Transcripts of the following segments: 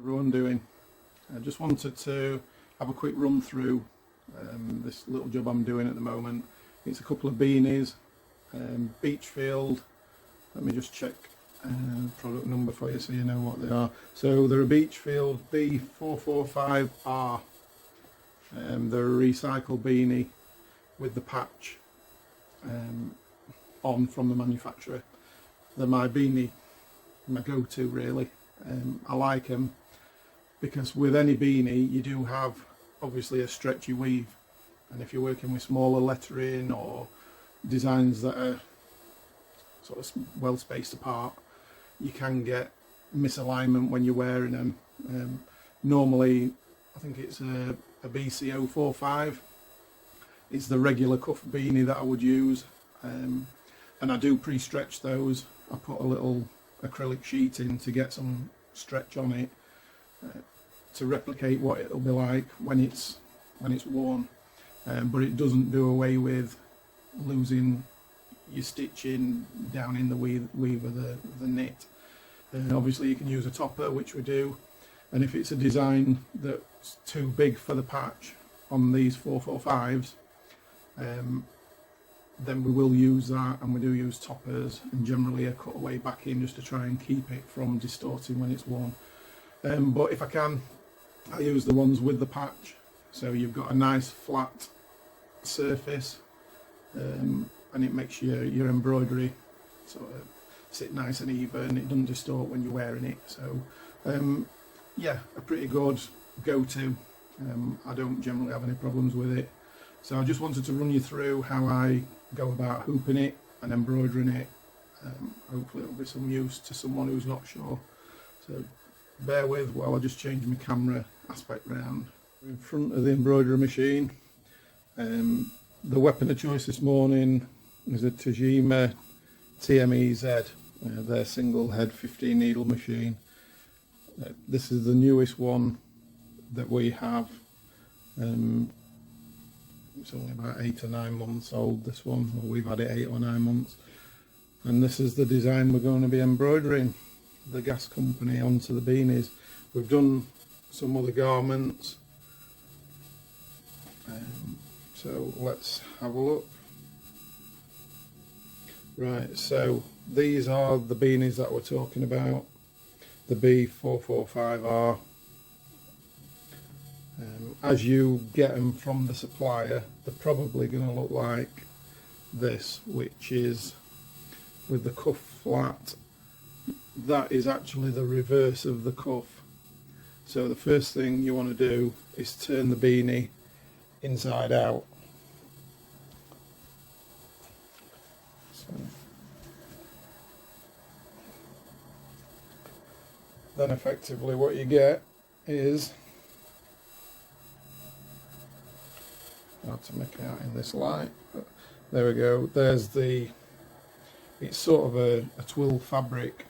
everyone doing? I just wanted to have a quick run through this little job I'm doing at the moment. It's a couple of beanies, Beachfield. Let me just check product number for you so you know what they are. So they're a Beachfield B445R. They're a recycled beanie with the patch on from the manufacturer. They're my beanie, my go-to really. I like them because with any beanie you do have obviously a stretchy weave, and if you're working with smaller lettering or designs that are sort of well spaced apart, you can get misalignment when you're wearing them. Normally I think it's a BC045. It's the regular cuff beanie that I would use, and I do pre-stretch those. I put a little acrylic sheet in to get some stretch on it to replicate what it'll be like when it's worn, but it doesn't do away with losing your stitching down in the weave of the knit. Obviously you can use a topper, which we do, and if it's a design that's too big for the patch on these 445s, then we will use that, and we do use toppers and generally a cutaway backing just to try and keep it from distorting when it's worn. But if I can, I use the ones with the patch, so you've got a nice flat surface, and it makes your embroidery sort of sit nice and even. It doesn't distort when you're wearing it. So yeah, a pretty good go-to. I don't generally have any problems with it. So I just wanted to run you through how I go about hooping it and embroidering it. Hopefully it'll be some use to someone who's not sure. So bear with while I just change my camera aspect round. In front of the embroidery machine. The weapon of choice this morning is a Tajima TMEZ, their single head 15 needle machine. This is the newest one that we have. It's only about 8 or 9 months old, this one, or we've had it 8 or 9 months. And this is the design we're going to be embroidering, the gas company, onto the beanies. We've done some other garments, so let's have a look. Right, so these are the beanies that we're talking about, the B445R. As you get them from the supplier, they're probably going to look like this, which is with the cuff flat. That is actually the reverse of the cuff. So the first thing you want to do is turn the beanie inside out. So then effectively what you get is, hard to make it out in this light, but there we go. There's it's sort of a twill fabric,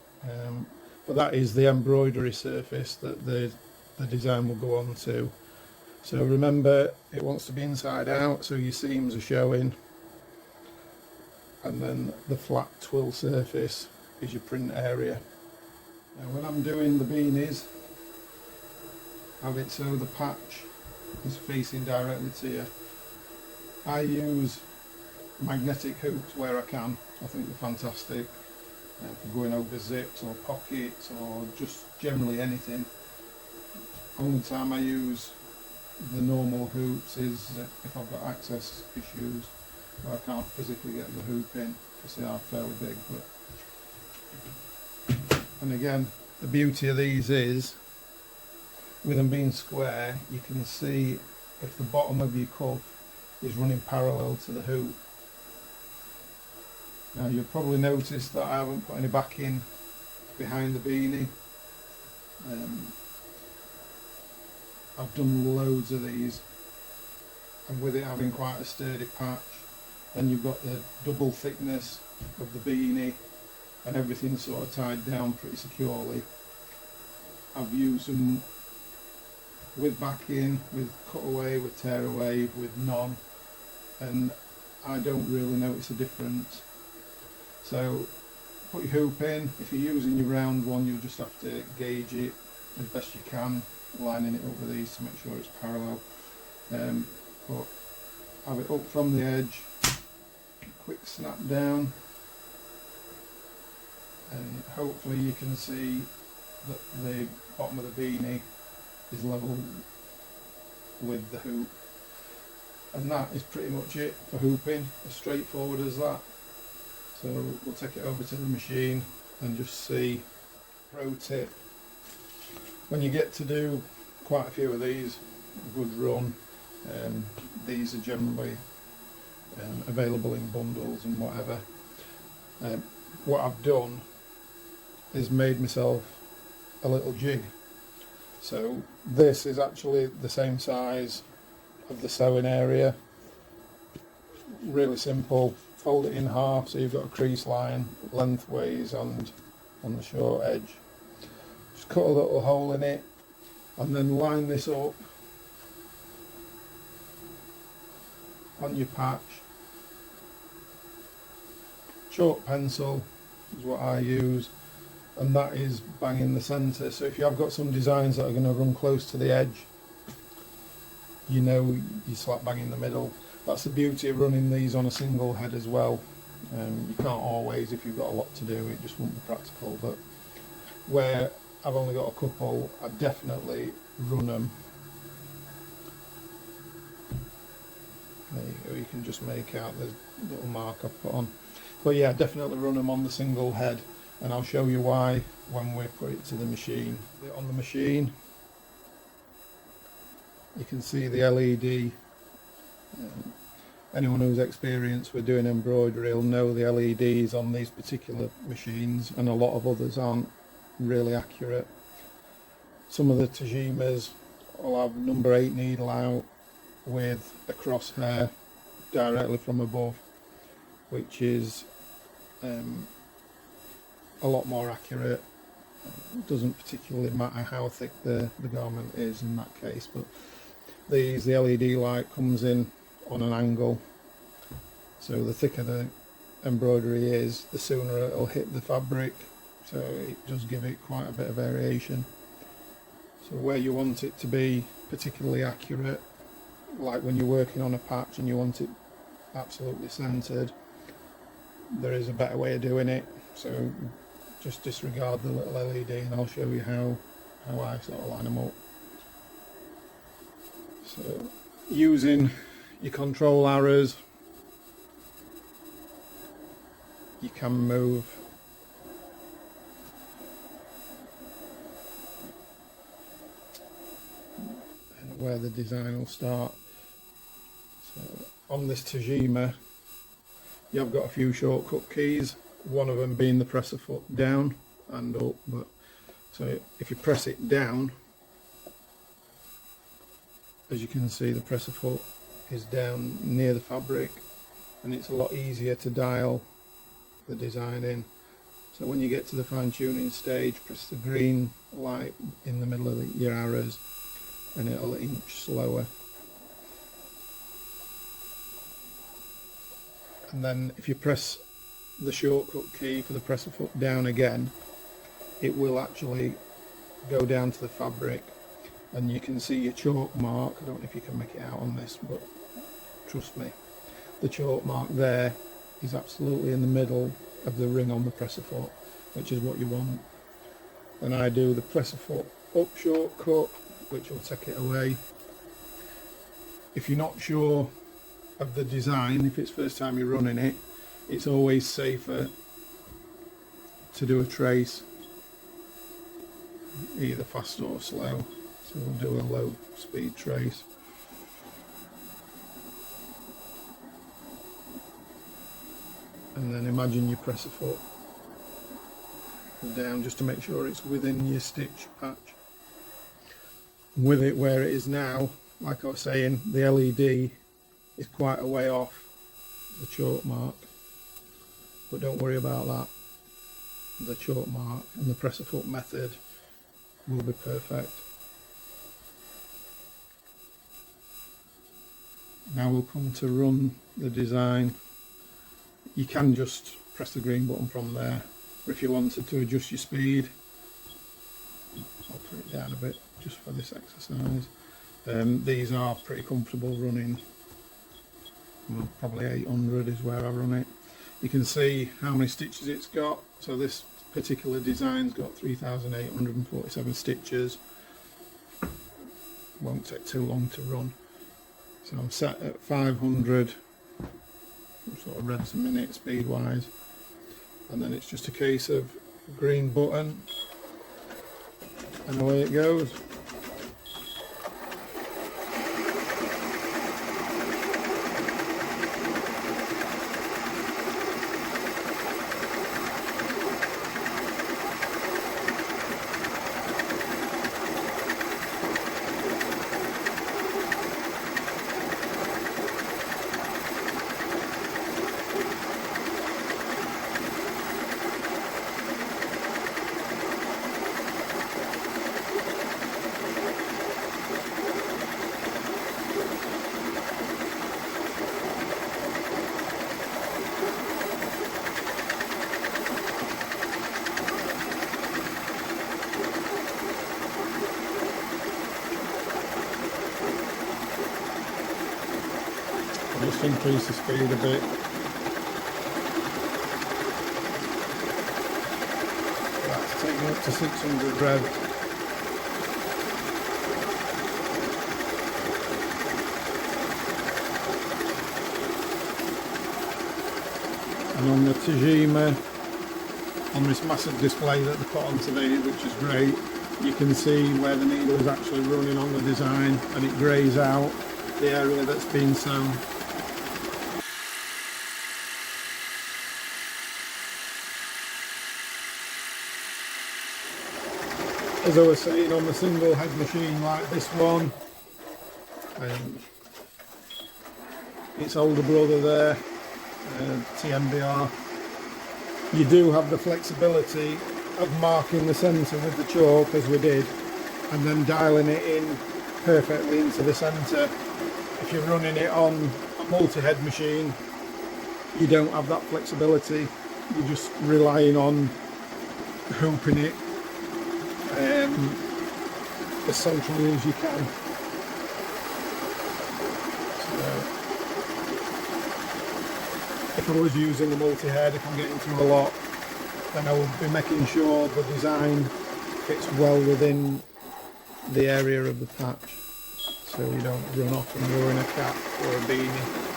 but that is the embroidery surface that the design will go on to. So remember, it wants to be inside out, so your seams are showing, and then the flat twill surface is your print area. Now when I'm doing the beanies, have it so the patch is facing directly to you. I use magnetic hoops where I can. I think they're fantastic for going over zips or pockets or just generally anything. Only time I use the normal hoops is if I've got access issues where I can't physically get the hoop in, because they are fairly big. And again, the beauty of these is, with them being square, you can see if the bottom of your cuff is running parallel to the hoop. Now you'll probably notice that I haven't put any backing behind the beanie. I've done loads of these, and with it having quite a sturdy patch, then you've got the double thickness of the beanie and everything sort of tied down pretty securely. I've used them with backing, with cutaway, with tearaway, with none, and I don't really notice a difference. So put your hoop in. If you're using your round one, you'll just have to gauge it as best you can, lining it up with these to make sure it's parallel. But have it up from the edge, quick snap down, and hopefully you can see that the bottom of the beanie is level with the hoop, and that is pretty much it for hooping, as straightforward as that. So we'll take it over to the machine and just see. Pro tip: when you get to do quite a few of these, a good run, these are generally available in bundles and whatever. What I've done is made myself a little jig. So this is actually the same size of the sewing area. Really simple. Fold it in half so you've got a crease line lengthways and on the short edge. Just cut a little hole in it and then line this up on your patch. Chalk pencil is what I use, and that is bang in the centre. So if you have got some designs that are going to run close to the edge, you know you slap bang in the middle. That's the beauty of running these on a single head as well. You can't always, if you've got a lot to do, it just won't be practical, but where I've only got a couple, I definitely run them. There you go, you can just make out the little mark I've put on. But yeah, definitely run them on the single head, and I'll show you why when we put it to the machine. On the machine, you can see the LED. Anyone who's experienced with doing embroidery will know the LEDs on these particular machines, and a lot of others aren't really accurate. Some of the Tajimas will have number 8 needle out with a crosshair directly from above, which is a lot more accurate. It doesn't particularly matter how thick the garment is in that case, but the LED light comes in on an angle, so the thicker the embroidery is, the sooner it'll hit the fabric, so it does give it quite a bit of variation. So where you want it to be particularly accurate, like when you're working on a patch and you want it absolutely centered, there is a better way of doing it. So just disregard the little LED and I'll show you how I sort of line them up. So using your control arrows, you can move and where the design will start. So on this Tajima, you have got a few shortcut keys, one of them being the presser foot down and up. But so if you press it down, as you can see, the presser foot is down near the fabric, and it's a lot easier to dial the design in. So when you get to the fine tuning stage, press the green light in the middle of your arrows and it'll inch slower. And then if you press the shortcut key for the presser foot down again, it will actually go down to the fabric, and you can see your chalk mark. I don't know if you can make it out on this, but trust me, the chalk mark there is absolutely in the middle of the ring on the presser foot, which is what you want. And I do the presser foot up shortcut, which will take it away. If you're not sure of the design, if it's first time you're running it, it's always safer to do a trace, either fast or slow. So we'll do a low speed trace. And then imagine you press a foot down just to make sure it's within your stitch patch. With it where it is now, like I was saying, the LED is quite a way off the chalk mark, but don't worry about that. The chalk mark and the presser foot method will be perfect. Now we'll come to run the design. You can just press the green button from there, or if you wanted to adjust your speed, I'll put it down a bit just for this exercise. These are pretty comfortable running. Well, probably 800 is where I run it. You can see how many stitches it's got. So this particular design's got 3,847 stitches. Won't take too long to run. So I'm set at 500 sort of revs a minute speed wise, and then it's just a case of green button and away it goes. Just increase the speed a bit. That's taking up to 600 revs. And on the Tajima, on this massive display that they put on today, which is great, you can see where the needle is actually running on the design, and it greys out the area that's been sewn. As I was saying, on the single head machine like this one, its older brother there, TMBR, you do have the flexibility of marking the centre with the chalk as we did, and then dialing it in perfectly into the centre. If you're running it on a multi-head machine, you don't have that flexibility. You're just relying on hooping it as centrally as you can. So, if I was using a multi-head, if I'm getting through a lot, then I would be making sure the design fits well within the area of the patch, so you don't run off and ruin a cap or a beanie.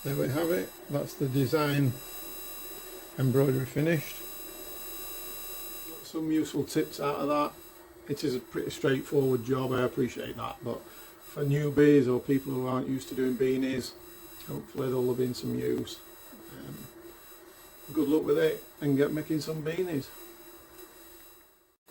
There we have it, that's the design embroidery finished. Got some useful tips out of that. It is a pretty straightforward job, I appreciate that, but for newbies or people who aren't used to doing beanies, hopefully there'll have been some use. Good luck with it and get making some beanies.